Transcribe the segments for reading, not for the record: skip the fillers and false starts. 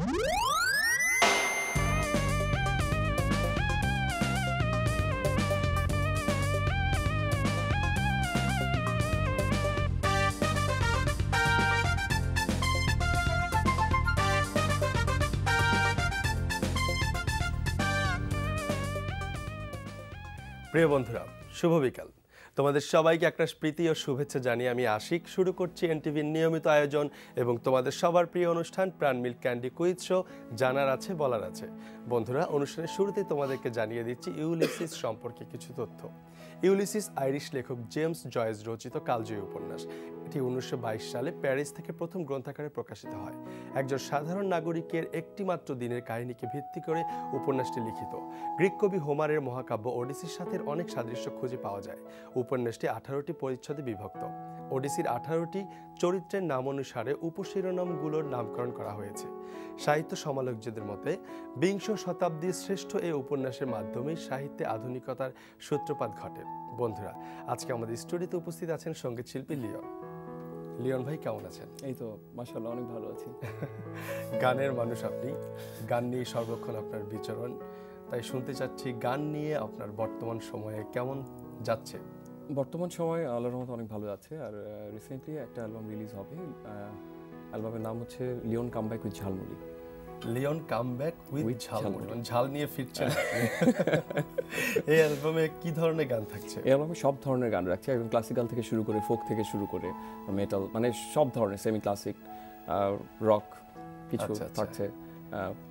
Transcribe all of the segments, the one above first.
প্রিয় বন্ধুরা, শুভ বিকাল। তোমাদের সবাইকে একটা প্রীতি ও শুভেচ্ছা জানিয়ে আমি আশিক শুরু করছি এনটিভির নিয়মিত আয়োজন এবং তোমাদের সবার প্রিয় অনুষ্ঠান প্রাণ মিল্ক ক্যান্ডি কুইজ শো, জানার আছে বলার আছে। বন্ধুরা, অনুষ্ঠানের শুরুতেই তোমাদেরকে জানিয়ে দিচ্ছি ইউলিসিস সম্পর্কে কিছু তথ্য। ইউলিসিস আইরিশ লেখক জেমস জয়েস রচিত কালজয়ী উপন্যাস। এটি 1922 সালে প্যারিস থেকে প্রথম গ্রন্থাকারে প্রকাশিত হয়। একজন সাধারণ নাগরিকের একটি মাত্র দিনের কাহিনীকে ভিত্তি করে উপন্যাসটি লিখিত। গ্রিক কবি হোমারের মহাকাব্য ওডিসির সাথে অনেক সাদৃশ্য খুঁজে পাওয়া যায়। উপন্যাসটি 18টি পরিচ্ছদে বিভক্ত। ওডিসির 18টি চরিত্রের নাম অনুসারে উপশিরোনামগুলোর নামকরণ করা হয়েছে। সাহিত্য সমালোচকদের মতে বিংশ শতাব্দীর শ্রেষ্ঠ এই উপন্যাসের মাধ্যমে সাহিত্যে আধুনিকতার সূত্রপাত ঘটে। বন্ধুরা, আজকে আমাদের স্টুডিওতে উপস্থিত আছেন সঙ্গীত শিল্পী লিওন। লিওন ভাই, কেমন আছেন? এই তো মাশাআল্লাহ, অনেক ভালো আছি। গানের মানুষ আপনি, গান নিয়ে সর্বক্ষণ আপনার বিচরণ, তাই শুনতে চাচ্ছি গান নিয়ে আপনার বর্তমান সময়ে কেমন যাচ্ছে? বর্তমান সময় আল্লাহর রহমতে অনেক ভালো যাচ্ছে। আর রিসেন্টলি একটা অ্যালবাম রিলিজ হবে। অ্যালবামের নাম হচ্ছে Leon comeback with Jhalmuri. Leon comeback with Jhalmuri, মানে ঝাল নিয়ে ফিরছেন। এই অ্যালবামে কি ধরনের গান থাকছে? এই অ্যালবামে সব ধরনের গান রাখছে, একদম ক্লাসিক্যাল থেকে শুরু করে ফোক থেকে শুরু করে মেটাল, মানে সব ধরনের, সেমি ক্লাসিক, রক কিছু থাকছে।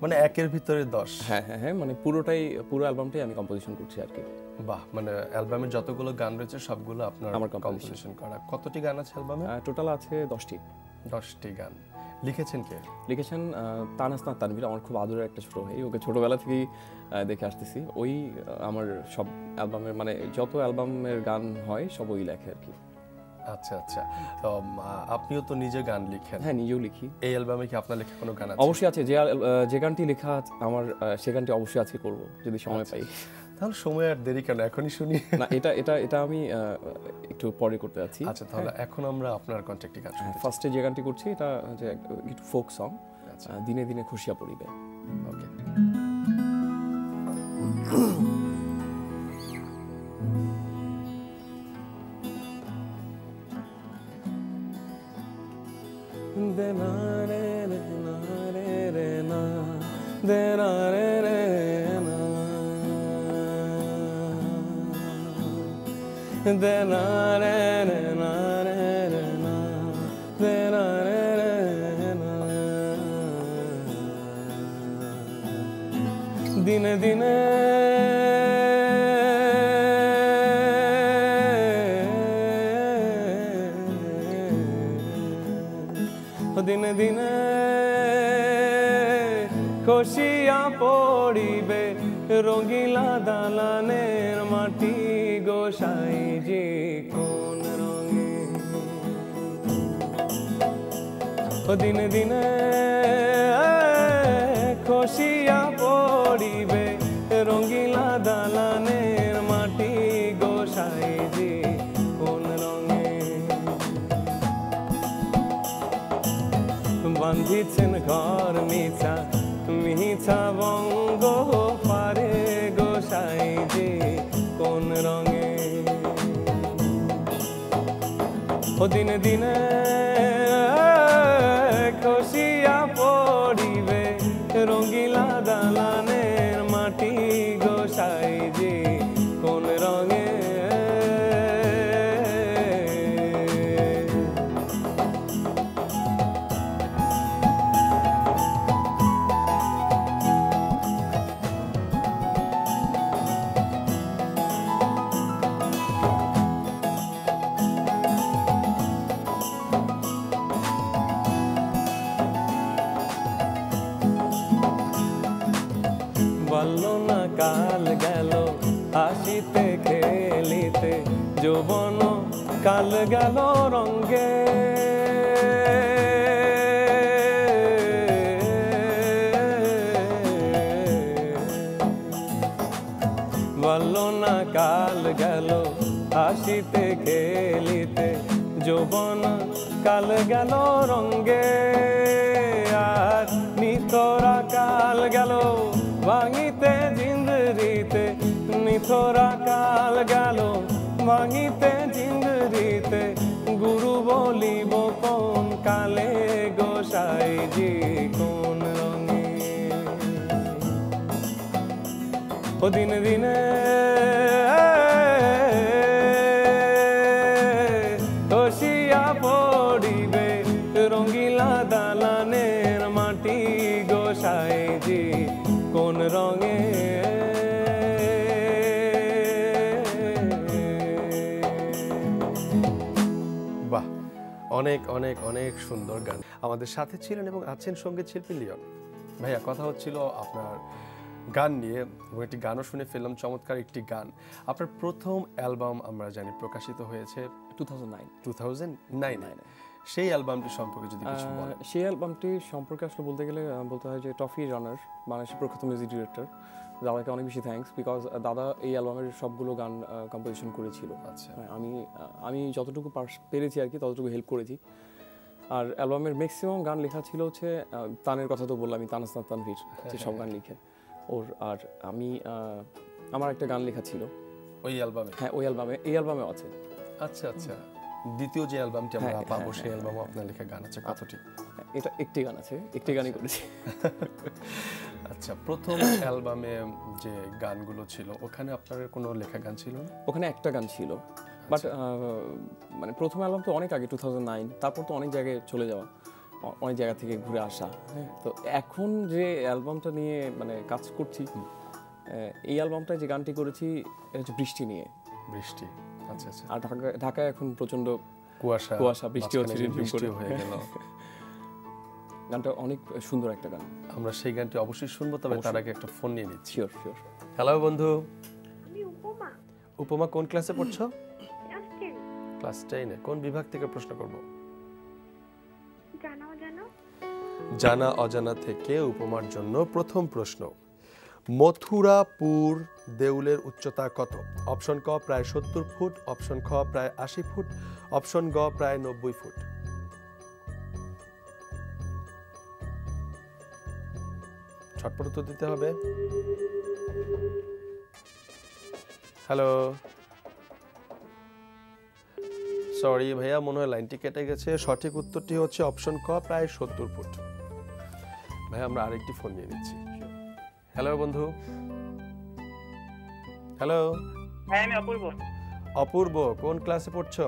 মানে একের ভিতরে 10। হ্যাঁ, মানে পুরো অ্যালবামটাই আমি কম্পোজিশন করছি আর কি। বাহ, মানে অ্যালবামে যতগুলো গান রয়েছে সবগুলো আমার কম্পোজিশন করা। কতটি গান আছে অ্যালবামে? টোটাল আছে 10টি। 10টি গান লিখেছেন কে? লিখেছেন তানহাসনাত তানভীর, আমার খুব আদরের একটা ছোট ভাই। ওকে ছোটবেলা থেকেই দেখে আসতেছি। ওই আমার সব অ্যালবামের, মানে যত অ্যালবামের গান হয় সব ওই লেখে আর কি। আচ্ছা, তো আপনিও তো নিজে গান লিখেন? হ্যাঁ, নিজেও লিখি। এই অ্যালবামে কি আপনার লেখা কোনো গান আছে? অবশ্যই আছে। যে গানটি লেখা আমার, সে গানটি অবশ্যই আছে, করব যদি সময় পাই। তাহলে সময় আর দেরি কেন, এখনই শুনি। না, এটা আমি একটু পরে করতে যাচ্ছি। আচ্ছা, তাহলে এখন আমরা আপনার কন্ট্যাক্টে গান শুনতে। ফার্স্টে যে গানটি করছি এটা যে একটু ফোক সং, দিনে দিনে খুশিয়া পড়িবে। ওকে। দিনে দিনে দিনে দিনে খসিয়া পড়িবে রঙিলা দালানের মাটি গোসাই যে কোন রঙে। দিনে দিনে খসিয়া পড়িবে রঙিলা দালানের মাটি গোসাই যে কোন রঙে। বান্ধিছেন ঘর মিছা মিছা বঙ্গ পারে গোসাই যে কোন রঙে। ও দিনে দিনে খসিয়া পড়িবে রঙিলা দালানের মাটি গোসাই যে কোন রঙে। বাল্যনা কাল গেল হাসিতে খেলিতে, যৌবন কাল গেল রঙ্গে। বাল্যনা কাল গেল হাসিতে খেলিতে, যৌবন কাল গেল রঙ্গে। আর নিতরা নিঠোরা কাল গেল ভাঙিতে জিন্দরিতে গুরু বলিব কোন কালে গোসাইজি কোন রঙে ও দিনে দিনে খসিয়া পড়িবে রঙিলা দালানের মাটি গোসাইজি কোন রঙে বাহ, অনেক অনেক অনেক সুন্দর গান। আমাদের সাথে ছিলেন এবং আছেন সঙ্গীত শিল্পী লিওন। ভাইয়া, কথা হচ্ছিল আপনার গান নিয়ে এবং একটি গানও শুনে ফেললাম, চমৎকার একটি গান। আপনার প্রথম অ্যালবাম আমরা জানি প্রকাশিত হয়েছে 2009 সেই অ্যালবামটি সম্পর্কে যদি কিছু বলেন। সেই অ্যালবামটি সম্পর্কে আসলে বলতে গেলে বলতে হয় যে টফি রানার বাংলাদেশের প্রখ্যাত মিউজিক ডিরেক্টর, দাদাকে অনেক বেশি থ্যাঙ্কস, বিকজ দাদা এই অ্যালবামের সবগুলো গান কম্পোজিশন করেছিল। আচ্ছা, আমি যতটুকু পেরেছি আর কি ততটুকু হেল্প করেছি। আর অ্যালবামের ম্যাক্সিমাম গান লেখা ছিল হচ্ছে তানের কথা তো বললাম, আমি তানসনাত তানভীর যে সব গান লিখে ওর। আর আমি আমার একটা গান লেখা ছিল ওই অ্যালবামে। হ্যাঁ, ওই অ্যালবামে, এই অ্যালবামেও আছে। আচ্ছা আচ্ছা, দ্বিতীয় যে অ্যালবামটি আমরা পাবো সেই অ্যালবামে আপনার লেখা গান আছে কতটি? এটা একটি গান আছে, একটি গানই করেছি। আচ্ছা, প্রথম অ্যালবামে যে গানগুলো ছিল ওখানে আপনার কোনো লেখা গান ছিল না? ওখানে একটা গান ছিল, বাট মানে প্রথম অ্যালবাম তো অনেক আগে 2009, তারপর তো অনেক জায়গায় চলে যাওয়া, অনেক জায়গা থেকে ঘুরে আসা। হ্যাঁ, তো এখন যে অ্যালবামটা নিয়ে মানে কাজ করছি, এই অ্যালবামটায় যে গানটি করেছি এটা হচ্ছে বৃষ্টি নিয়ে। বৃষ্টি, আচ্ছা আচ্ছা। আর ঢাকায় এখন প্রচন্ড কুয়াশা, বৃষ্টি হচ্ছে, বৃষ্টি হয়ে গেল। গানটা অনেক সুন্দর একটা গান, আমরা সেই গানটি অবশ্যই শুনবো, তবে তার আগে একটা ফোন নিয়ে নিচ্ছি। শিওর। হ্যালো বন্ধু। আমি উপমা। উপমা কোন ক্লাসে পড়ছো? ক্লাস 10। ক্লাস 10-এ। কোন বিভাগ থেকে প্রশ্ন করব? জানা অজানা থেকে উপমার জন্য প্রথম প্রশ্ন। মথুরাপুর দেউলের উচ্চতা কত? অপশন ক প্রায় 70 ফুট, অপশন খ প্রায় 80 ফুট, অপশন গ প্রায় 90 ফুট। ছটপট উত্তর দিতে হবে। হ্যালো, সরি ভাইয়া, মনে হয় লাইনটি কেটে গেছে। সঠিক উত্তরটি হচ্ছে অপশন ক প্রায় 70 ফুট। ভাইয়া, আমরা আরেকটি ফোন নিয়ে নিচ্ছি। হ্যালো বন্ধু। হ্যালো। হ্যাঁ, আমি অপূর্ব। অপূর্ব, কোন ক্লাসে পড়ছো?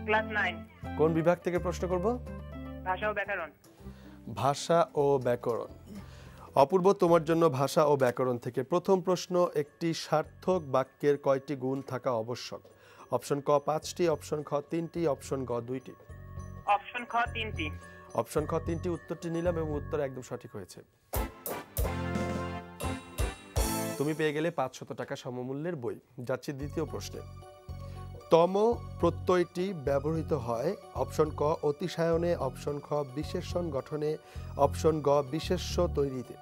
ক্লাস 9। কোন বিভাগ থেকে প্রশ্ন করব? ভাষা ও ব্যাকরণ। ভাষা ও ব্যাকরণ। অপূর্ব, তোমার জন্য ভাষা ও ব্যাকরণ থেকে প্রথম প্রশ্ন। একটি সার্থক বাক্যের কয়টি গুণ থাকা আবশ্যক? অপশন ক 5টি, অপশন খ 3টি, অপশন গ 2টি। অপশন খ 3টি। অপশন খ 3টি উত্তরটি নিলাম এবং উত্তর একদম সঠিক হয়েছে। তুমি পেয়ে গেলে 500 টাকা সমমূল্যের বই। যাচ্ছি দ্বিতীয় প্রশ্নে। তম প্রত্যয়টি ব্যবহৃত হয় অপশন ক অতিশায়নে, অপশন খ বিশেষণ গঠনে, অপশন গ বিশেষ্য তৈরিতে।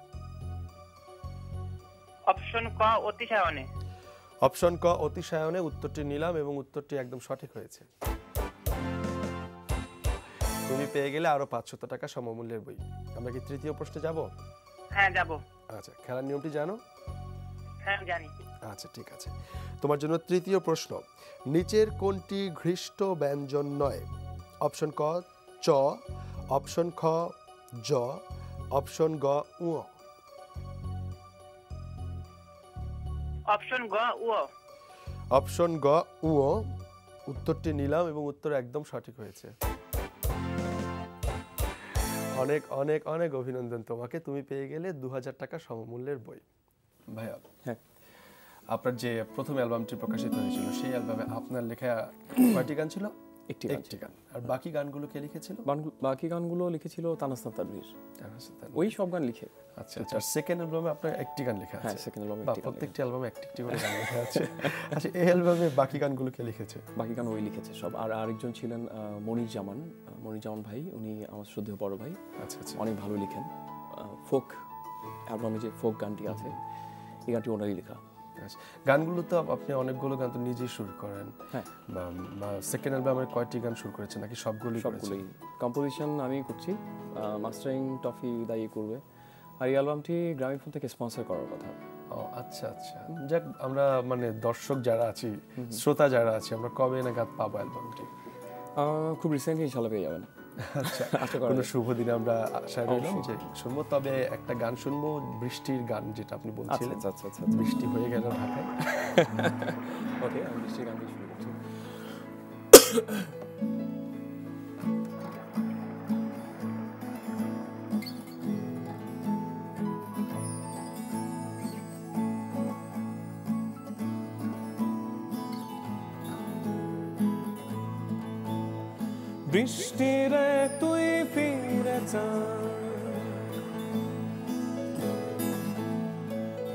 অপশন ক অতিশায়নে। অপশন ক অতিশায়নে উত্তরটি নিলাম এবং উত্তরটি একদম সঠিক হয়েছে। তুমি পেয়ে গেলে আরো 500 টাকা সমমূল্যের বই। আমরা কি তৃতীয় প্রশ্নে যাব? হ্যাঁ, যাব। আচ্ছা, খেলার নিয়মটি জানো? হ্যাঁ, জানি। আচ্ছা, ঠিক আছে। তোমার জন্য তৃতীয় প্রশ্ন। নিচের কোনটি ঘৃষ্ট ব্যঞ্জন নয়? অপশন ক চ, অপশন খ জ, অপশন গ উ। অপশন গ উ। অপশন গ উ উত্তরটি নিলাম এবং উত্তর একদম সঠিক হয়েছে। অনেক অনেক অনেক অভিনন্দন তোমাকে। তুমি পেয়ে গেলে 2000 টাকা সমমূল্যের বই। ভাইয়া, হ্যাঁ, আপনার যে প্রথম অ্যালবামটি প্রকাশিত হয়েছিল সেই অ্যালবামে আপনার লেখা কয়টি গান ছিল? একটি গান। আর বাকি গানগুলো কে লিখেছিল? বাকি গানগুলো লিখেছিল তানসনাত তানভীর, ওই সব গান লিখে। আচ্ছা আচ্ছা। সেকেন্ড অ্যালবামে আপনার একটি গান লেখা আছে? হ্যাঁ, সেকেন্ড অ্যালবামে বা প্রত্যেকটি অ্যালবামে একটি একটি করে গান লেখা আছে। আচ্ছা, এই অ্যালবামে বাকি গানগুলো কে লিখেছে? বাকি গান ওই লিখেছে সব। আর আরেকজন ছিলেন মনির জামান ভাই, উনি আমার শ্রদ্ধেয় বড় ভাই। আচ্ছা আচ্ছা। অনেক ভালো লিখেন। ফোক অ্যালবামে যে ফোক গানটি আছে এই গানটি ওনারই লেখা। গানগুলো তো আপনি অনেকগুলো গান তো নিজেই সুর করেন। হ্যাঁ, বা সেকেন্ড অ্যালবামে কয়টি গান সুর করেছেন নাকি সবগুলোই? সবগুলোই কম্পোজিশন আমি করছি, মাস্টারিং টফি দায়ী করবে। আর এই অ্যালবামটি গ্রামীণফোন থেকে স্পন্সর করার কথা। ও আচ্ছা আচ্ছা, যাক আমরা মানে দর্শক যারা আছি, শ্রোতা যারা আছি, আমরা কবে নাগাদ পাবো অ্যালবামটি? খুব রিসেন্টলি ইনশাল্লাহ পেয়ে যাবেন। আচ্ছা, আশা করা কোনো যায়। শুভ দিনে আমরা আশায় রইলাম যে শুনবো। তবে একটা গান শুনবো, বৃষ্টির গান, যেটা আপনি বলছিলেন। আচ্ছা। বৃষ্টি হয়ে গেল ঢাকায়। ওকে, আমি বৃষ্টির গান দিয়ে শুরু করছি। বৃষ্টিরে তুই ফিরে যা,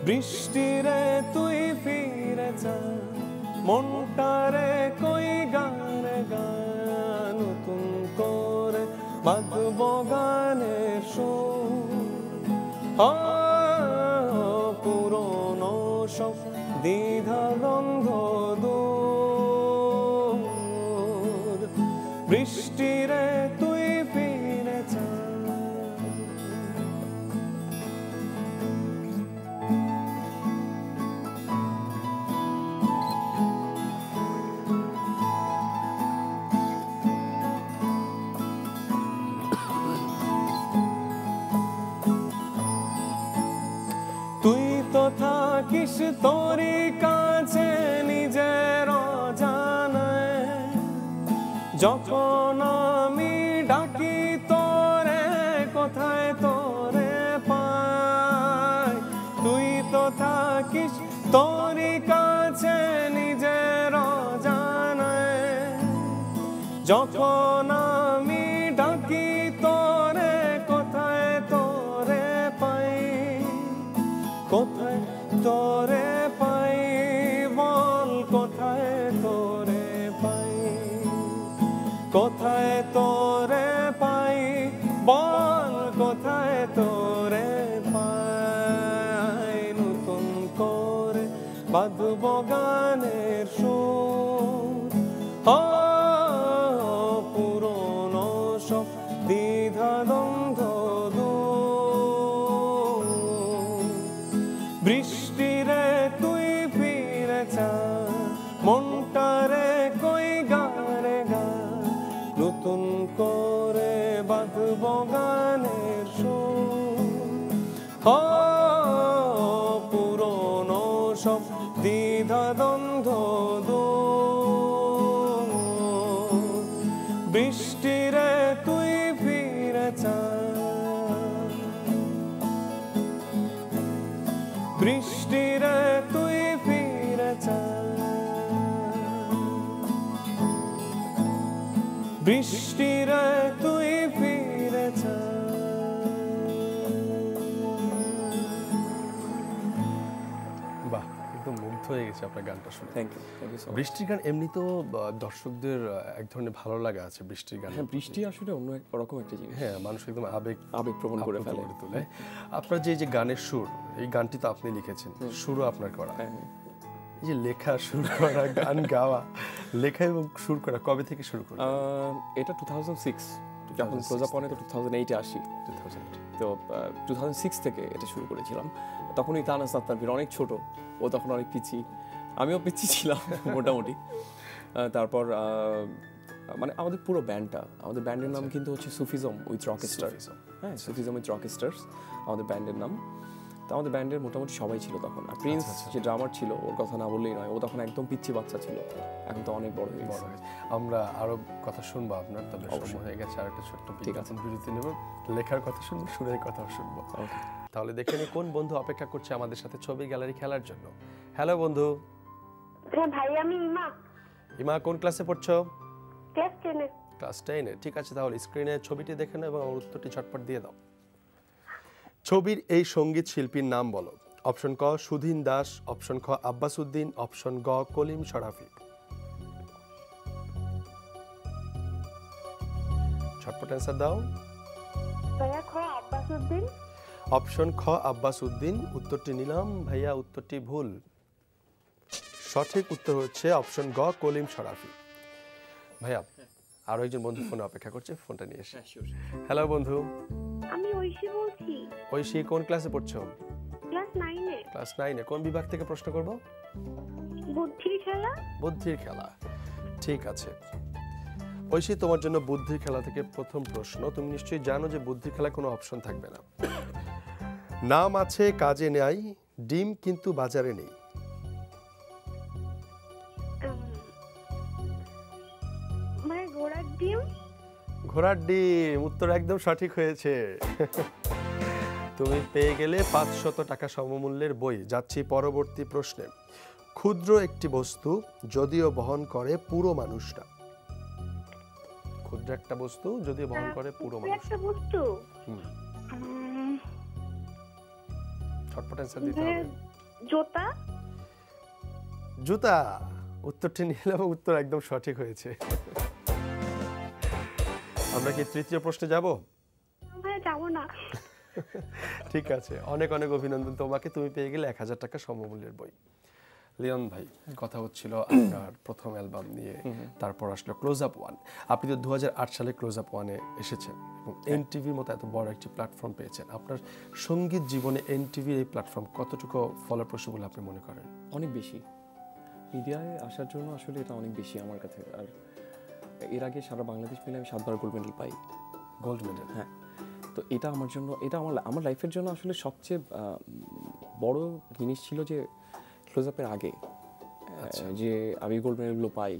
বৃষ্টিরে তুই ফিরে যা, মনটারে কই গানে গান, নতুন করে বাঁধব গানের সুর। পুরনো সব দ্বিধা দ্বন্দ্ব দূর, বৃষ্টিরে তুই ফিরে যা। তুই তো থাকিস তোরই কাছে নিজের অজানায়, যখন আমি ডাকি তোরে কোথায় তোরে পাই। তুই তো থাকিস তোরই কাছে নিজের অজানায়, যখন আমি ডাকি তোরে কোথায় তোরে পাই। কোথায় তোরে পাই বল, কোথায় তোরে পাই, কোথায় তোরে পাই বল, কোথায় তোরে পাই। নতুন করে বাঁধব গানের সুর, পুরনো সব দ্বিধা দ্বন্দ্ব দূর, বৃষ্টিরে তুই ফিরে যা, মনটারে কই গানে গা, নতুন করে বাঁধব গানের সুর। পুরনো সব দ্বিধা দ্বন্দ্ব দূর, বৃষ্টিরে তুই ফিরে যা, বৃষ্টিরে তুই ফিরে যা, বৃষ্টিরে তুই ফিরে যা। বাহ, একদম মুগ্ধ হয়ে গেছে আপনার গানটা শুনে। Thank you so much. বৃষ্টির গান এমনিতেও দর্শকদের এক ধরনের ভালো লাগা আছে বৃষ্টির গানে। হ্যাঁ, বৃষ্টি আসলে অন্য রকম একটা জিনিস, হ্যাঁ, মানুষ একদম আবেগপ্রবণ করে ফেলে। তোলে। আপনার যে গানের সুর, এই গানটি তো আপনি লিখেছেন, সুরও আপনার করা। হ্যাঁ, এই যে লেখা, সুর করা, গান গাওয়া, লেখা এবং সুর করা কবে থেকে শুরু করলেন? এটা 2006, যখন প্রজাপনে তো 2008-এ আসি। 2000 তো 2006 থেকে এটা শুরু করেছিলাম। তখনই তাহসান তানভীর অনেক ছোট, ও তখন অনেক পিচ্ছি, আমিও পিচ্ছি ছিলাম মোটামুটি। তারপর মানে আমাদের পুরো ব্যান্ডটা, আমাদের ব্যান্ডের নাম কিন্তু হচ্ছে সুফিজম উইথ রকস্টার। হ্যাঁ, সুফিজম উইথ রকস্টার্স আমাদের ব্যান্ডের নাম। তো আমাদের ব্যান্ডের মোটামুটি সবাই ছিল তখন। আর প্রিন্স যে ড্রামার ছিল, ওর কথা না বললেই নয়, ও তখন একদম পিচ্ছি বাচ্চা ছিল, এখন তো অনেক বড় হয়ে গেছে। আমরা আরো কথা শুনবো আপনার, তবে সময় হয়ে গেছে। আর একটা ছোট্ট বিরতি নেব, লেখার কথা শুনবো, সুরের কথা শুনবো। তাহলে দেখে নি কোন বন্ধু অপেক্ষা করছে আমাদের সাথে ছবি গ্যালারি খেলার জন্য। হ্যালো বন্ধু। হ্যাঁ ভাই, আমি ইমা, ইমা কোন ক্লাসে পড়ছো? ক্লাস 10-এ। ক্লাস 10-এ। ঠিক আছে, তাহলে স্ক্রিনে ছবিটি দেখে নাও এবং উত্তরটি ঝটপট দিয়ে দাও। ছবির এই সঙ্গীত শিল্পীর নাম বলো। অপশন ক সুধীন দাস, অপশন খ আব্বাস উদ্দিন, অপশন গ কলিম শরাফি। ঝটপট অ্যান্সার দাও। ভাইয়া খ আব্বাস উদ্দিন। অপশন খ আব্বাস উদ্দিন। উত্তরটি নিলাম ভাইয়া, উত্তরটি ভুল। সঠিক উত্তর হচ্ছে অপশন গ কলিম শরাফি। ভাইয়া, আরো একজন বন্ধু ফোনে অপেক্ষা করছে, ফোনটা নিয়ে এসে। হ্যালো বন্ধু। আমি ঐশী বলছি, ঐশী কোন ক্লাসে পড়ছো? ক্লাস 9-এ। ক্লাস 9-এ কোন বিভাগ থেকে প্রশ্ন করব? বুদ্ধির খেলা। বুদ্ধির খেলা, ঠিক আছে। ঐশী, তোমার জন্য বুদ্ধির খেলা থেকে প্রথম প্রশ্ন। তুমি নিশ্চয়ই জানো যে বুদ্ধির খেলায় কোনো অপশন থাকবে না। নাম আছে কাজে নাই, ডিম কিন্তু বাজারে নেই। মানে ঘোড়ার ডিম। ঘোড়ার ডিম, উত্তর একদম সঠিক হয়েছে। তুমি পেয়ে গেলে 500 টাকা সমমূল্যের বই। যাচ্ছি পরবর্তী প্রশ্নে। ক্ষুদ্র একটি বস্তু যদিও বহন করে পুরো মানুষটা। ক্ষুদ্র একটা বস্তু যদিও বহন করে পুরো ক্ষুদ্র মানুষ। একটা বস্তু। ছটপট অ্যান্সার দিতে হবে। জুতা। জুতা, উত্তরটি নিলাম এবং উত্তর একদম সঠিক হয়েছে। আমরা কি তৃতীয় প্রশ্নে যাব? ভাই যাবো না। ঠিক আছে, অনেক অনেক অভিনন্দন তোমাকে। তুমি পেয়ে গেলে 1000 টাকা সমমূল্যের বই। লিওন ভাই, কথা হচ্ছিল আপনার প্রথম অ্যালবাম নিয়ে, তারপর আসলো ক্লোজ আপ ওয়ান। আপনি তো 2008 সালে ক্লোজ আপ ওয়ানে এসেছেন এবং এনটিভির মতো এত বড় একটি প্ল্যাটফর্ম পেয়েছেন। আপনার সঙ্গীত জীবনে এনটিভির এই প্ল্যাটফর্ম কতটুকু ফলপ্রসূ বলে আপনি মনে করেন? অনেক বেশি। মিডিয়ায় আসার জন্য আসলে এটা অনেক বেশি আমার কাছে। আর এর আগে সারা বাংলাদেশ মিলে আমি 7বার গোল্ড মেডেল পাই। Gold medal? হ্যাঁ। তো এটা আমার জন্য, এটা আমার লাইফের জন্য আসলে সবচেয়ে বড় জিনিস ছিল যে ক্লোজ আপের আগে যে আমি গোল্ড মেডেলগুলো পাই,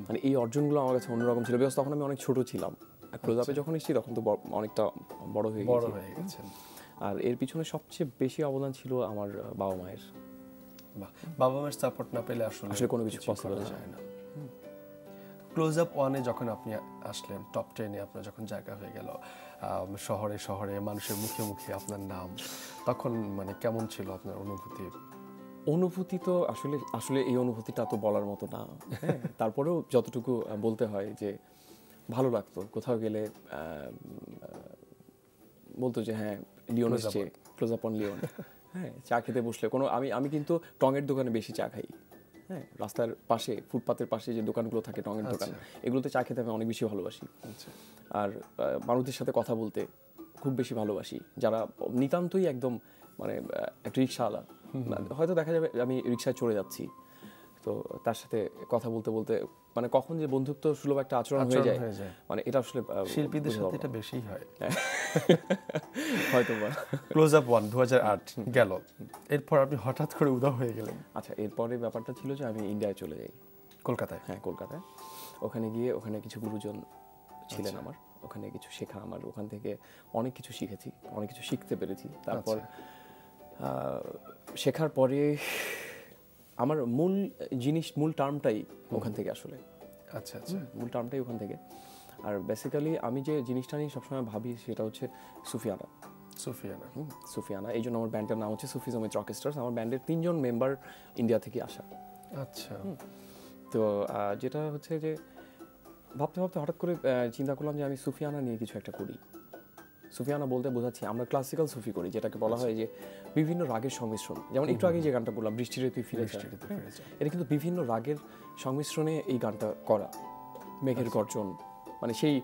মানে এই অর্জনগুলো আমার কাছে অন্যরকম ছিল। বিকজ তখন আমি অনেক ছোট ছিলাম। ক্লোজ আপে যখন এসেছি তখন তো অনেকটা বড় হয়ে গেছে। আর এর পিছনে সবচেয়ে বেশি অবদান ছিল আমার বাবা মায়ের। বাবা মায়ের সাপোর্ট না পেলে আসলে কোনো কিছু পসিবল যায় না। ক্লোজ আপ ওয়ানে যখন আপনি আসলেন, টপ 10-এ আপনার যখন জায়গা হয়ে গেল, শহরে শহরে মানুষের মুখে মুখে আপনার নাম, তখন মানে কেমন ছিল আপনার অনুভূতি? অনুভূতি তো আসলে এই অনুভূতিটা তো বলার মতো না। হ্যাঁ, তারপরেও যতটুকু বলতে হয় যে ভালো লাগতো। কোথাও গেলে বলতো যে হ্যাঁ লিওন এসছে, ক্লোজ আপ অন লিওন। হ্যাঁ, চা খেতে বসলে আমি কিন্তু টঙের দোকানে বেশি চা খাই। হ্যাঁ, রাস্তার পাশে, ফুটপাতের পাশে যে দোকানগুলো থাকে, টঙের দোকান, এগুলোতে চা খেতে আমি অনেক বেশি ভালোবাসি। আর মানুষদের সাথে কথা বলতে খুব বেশি ভালোবাসি, যারা নিতান্তই একদম মানে একটা রিক্সাওয়ালা। হয়তো দেখা যাবে আমি রিক্সায় চড়ে যাচ্ছি, তো তার সাথে কথা বলতে বলতে মানে কখন যে বন্ধুত্ব সুলভ একটা আচরণ হয়ে যায়, মানে এটা আসলে শিল্পীদের সাথে এটা বেশি হয় হয়তো বা। ক্লোজ আপ ওয়ান 2008 গেল, এরপর আপনি হঠাৎ করে উধাও হয়ে গেলেন। আচ্ছা, এরপরে ব্যাপারটা ছিল যে আমি ইন্ডিয়ায় চলে যাই, কলকাতায়। হ্যাঁ, কলকাতায়। ওখানে গিয়ে ওখানে কিছু গুরুজন ছিলেন আমার, ওখানে কিছু শেখা, আমার ওখান থেকে অনেক কিছু শিখেছি, অনেক কিছু শিখতে পেরেছি। তারপর শেখার পরে আমার মূল টার্মটাই ওখান থেকে আসলে। আচ্ছা আচ্ছা, মূল টার্মটাই ওখান থেকে। আর বেসিক্যালি আমি যে জিনিসটা নিয়ে সবসময় ভাবি সেটা হচ্ছে সুফিয়ানা। সুফিয়ানা, এই জন্য আমার ব্যান্ডের নাম হচ্ছে সুফিজমিত রকস্টার্স। আমার ব্যান্ডের 3 জন মেম্বার ইন্ডিয়া থেকে আসা। আচ্ছা। তো যেটা হচ্ছে যে ভাবতে ভাবতে হঠাৎ করে চিন্তা করলাম যে আমি সুফিয়ানা নিয়ে কিছু একটা করি। সুফিয়ানা বলতে বোঝাচ্ছি আমরা ক্লাসিক্যাল সুফি করি, যেটাকে বলা হয় যে বিভিন্ন রাগের সংমিশ্রণ। যেমন একটু আগে যে গানটা বললাম, বৃষ্টিরে তুই ফিরে যা, এটা কিন্তু বিভিন্ন রাগের সংমিশ্রণে এই গানটা করা। মেঘের গর্জন, মানে সেই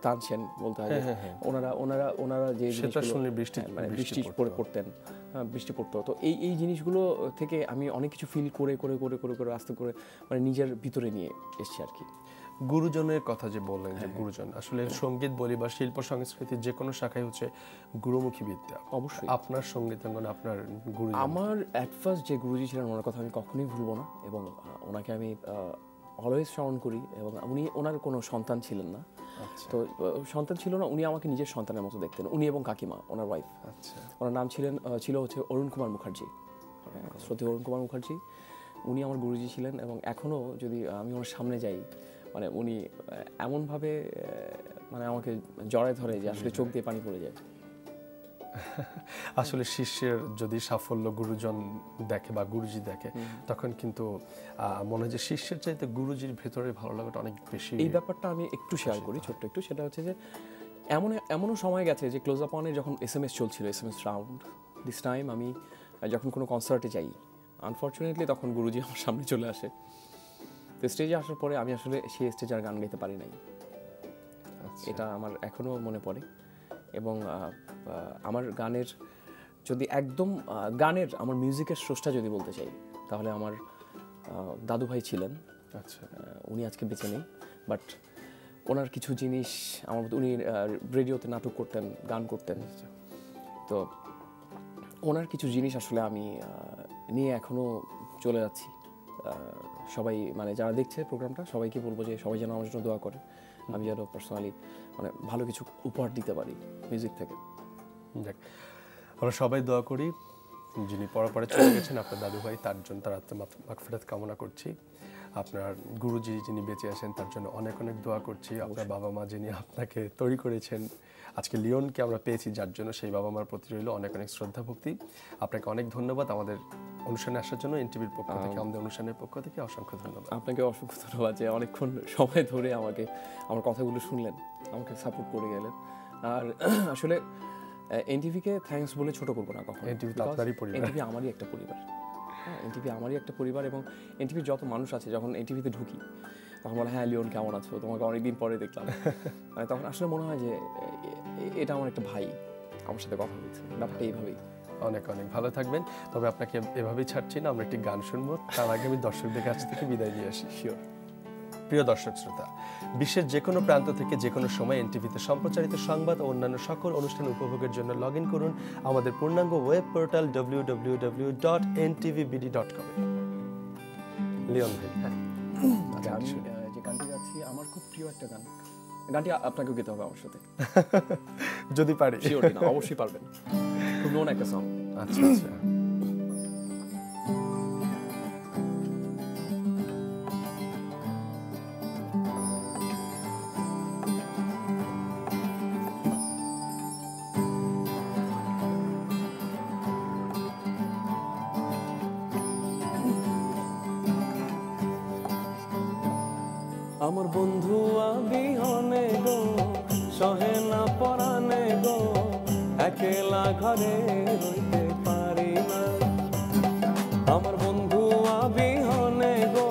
তানসেন বলতে হয়, ওনারা যে মানে বৃষ্টি পড়তেন, বৃষ্টি পড়তো। তো এই জিনিসগুলো থেকে আমি অনেক কিছু ফিল করে করে করে করে করে আস্তে করে মানে নিজের ভিতরে নিয়ে এসেছি আর কি। গুরুজনের কথা যে বললেন, যে গুরুজন আসলে সঙ্গীত বলি বা শিল্প সংস্কৃতির যে কোনো শাখায় হচ্ছে গুরুমুখী বিদ্যা। অবশ্যই আপনার সঙ্গীতাঙ্গনে আপনার গুরু, আমার অ্যাট ফার্স্ট যে গুরুজি ছিলেন ওনার কথা আমি কখনোই ভুলবো না, এবং ওনাকে আমি অলওয়েজ স্মরণ করি। এবং ওনার কোনো সন্তান ছিলেন না, তো সন্তান ছিল না, উনি আমাকে নিজের সন্তানের মতো দেখতেন। উনি এবং কাকিমা, ওনার ওয়াইফ, ওনার নাম ছিল হচ্ছে অরুণ কুমার মুখার্জি, শ্রদ্ধেয় অরুণ কুমার মুখার্জি। উনি আমার গুরুজি ছিলেন, এবং এখনও যদি আমি ওনার সামনে যাই, মানে উনি এমনভাবে মানে আমাকে জড়ায় ধরে যে আসলে চোখ দিয়ে পানি পড়ে যায়। আসলে শিষ্যের যদি সাফল্য গুরুজন দেখে বা গুরুজি দেখে, তখন কিন্তু মনে হয় যে শিষ্যের চাইতে গুরুজির ভেতরে ভালো লাগাটা অনেক বেশি। এই ব্যাপারটা আমি একটু শেয়ার করি, ছোট্ট একটু। সেটা হচ্ছে যে এমনও সময় গেছে যে ক্লোজ আপ অনে যখন SMS চলছিল, SMS রাউন্ড, দিস টাইম আমি যখন কোনো কনসার্টে যাই, আনফর্চুনেটলি তখন গুরুজি আমার সামনে চলে আসে। তো স্টেজে আসার পরে আমি আসলে সেই স্টেজে আর গান গাইতে পারি নাই। এটা আমার এখনও মনে পড়ে। এবং আমার গানের যদি একদম গানের আমার মিউজিকের স্রষ্টা যদি বলতে চাই তাহলে আমার দাদু ভাই ছিলেন। আচ্ছা, উনি আজকে বেঁচে নেই, বাট ওনার কিছু জিনিস আমার উনি রেডিওতে নাটক করতেন, গান করতেন, তো ওনার কিছু জিনিস আসলে আমি নিয়ে এখনও চলে যাচ্ছি। সবাই মানে যারা দেখছে প্রোগ্রামটা সবাইকে বলবো যে সবাই যেন আমার জন্য দোয়া করে, আমি যেন পার্সোনালি মানে ভালো কিছু উপহার দিতে পারি মিউজিক থেকে। যাক, আমরা সবাই দোয়া করি যিনি পরে চলে গেছেন আপনার দাদু ভাই, তার জন্য তার আত্মার মাগফিরাত কামনা করছি। আপনার গুরুজি যিনি বেঁচে আছেন তার জন্য অনেক অনেক দোয়া করছি। আপনার বাবা মা যিনি আপনাকে তৈরি করেছেন, আজকে লিওনকে আমরা পেয়েছি যার জন্য, সেই বাবা মার প্রতি রইল অনেক অনেক শ্রদ্ধা ভক্তি। আপনাকে অনেক ধন্যবাদ আমাদের অনুষ্ঠানে আসার জন্য। এনটিভির পক্ষ থেকে, আমাদের অনুষ্ঠানের পক্ষ থেকে অসংখ্য ধন্যবাদ। আপনাকে অসংখ্য ধন্যবাদ যে অনেকক্ষণ সময় ধরে আমাকে আমার কথাগুলো শুনলেন, আমাকে সাপোর্ট করে গেলেন। আর আসলে এনটিভিকে থ্যাঙ্কস বলে ছোট করবো না কখনো। এনটিভি তো আপনারই পরিবার। এনটিভি আমারই একটা পরিবার। হ্যাঁ, এনটিভি আমারই একটা পরিবার, এবং এনটিভির যত মানুষ আছে যখন এনটিভিতে ঢুকি তখন বলে হ্যাঁ লিওন কেমন আছো, তোমাকে অনেকদিন পরে দেখলাম। মানে তখন আসলে মনে হয় যে এটা আমার একটা ভাই আমার সাথে কথা বলছে, ব্যাপারটা এইভাবেই। অনেক অনেক ভালো থাকবেন। তবে আপনাকে এভাবেই ছাড়ছি না, আমরা একটি গান শুনবো, তার আগে আমি দর্শকদের কাছ থেকে বিদায় নিয়ে আসি। শিওর। প্রিয় দর্শক শ্রোতা, বিশ্বের যে কোনো প্রান্ত থেকে যে কোনো সময় এনটিভিতে সম্প্রচারিত সংবাদ ও অন্যান্য সকল অনুষ্ঠান উপভোগের জন্য লগ ইন করুন আমাদের পূর্ণাঙ্গ ওয়েব পোর্টাল www.ntvbd.com। লিওন ভাই, হ্যাঁ, আমি যে গানটি গাচ্ছি আমার খুব প্রিয় একটা গান। গানটি আপনাকেও গেতে হবে আমার সাথে, যদি পারি। শিওর না, অবশ্যই পারবেন। খুব নোন একটা সং। আচ্ছা আচ্ছা। আমার বন্ধু বিহনে গো, সহে না পরানে গো, একলা ঘরে রইতে পারি না। আমার বন্ধু বিহনে গো,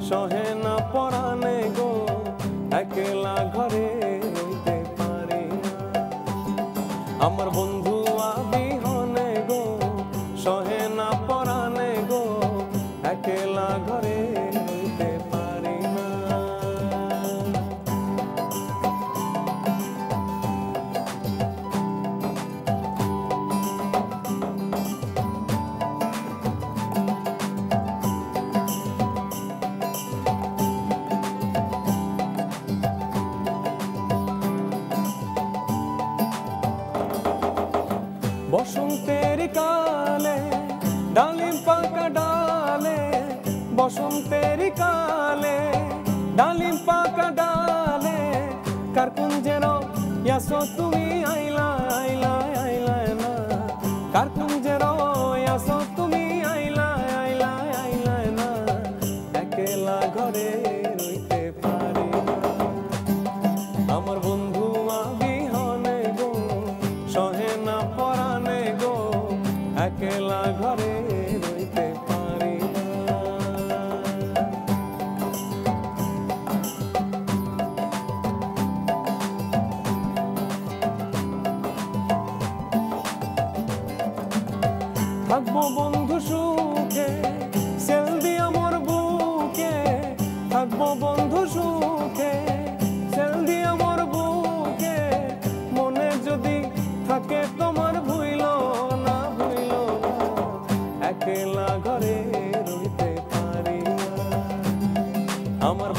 সহে না পরানে গো, একলা ঘরে রইতে পারি না। আমার বন্ধু বিহনে গো, সহে না পরানে গো, একলা ঘরে রইতে পারি না। বসন্তের কালে ডালিম পাকা ডালে, বসন্তের কালে ডালিম পাকা ডালে, কার কুঞ্জের ইয়াসো তুমি আইলা আইলা আইলা না, কার কুঞ্জের ইয়াসো তুমি আইলা আইলা আইলা না, একলা ঘরে রইতে পারি না। আমার বন্ধু বিহনে গো, সহে না পরানে গো, একলা ঘরে রইতে পারি না। থাকবো বন্ধু সুখে, সেল দিয়া মোর বুকে, থাকবো বন্ধু সুখে, সেল দিয়া মোর বুকে, মনে যদি থাকে তোমার ভুইল না, ভুইল না, একলা ঘরে রইতে পারি না। আমার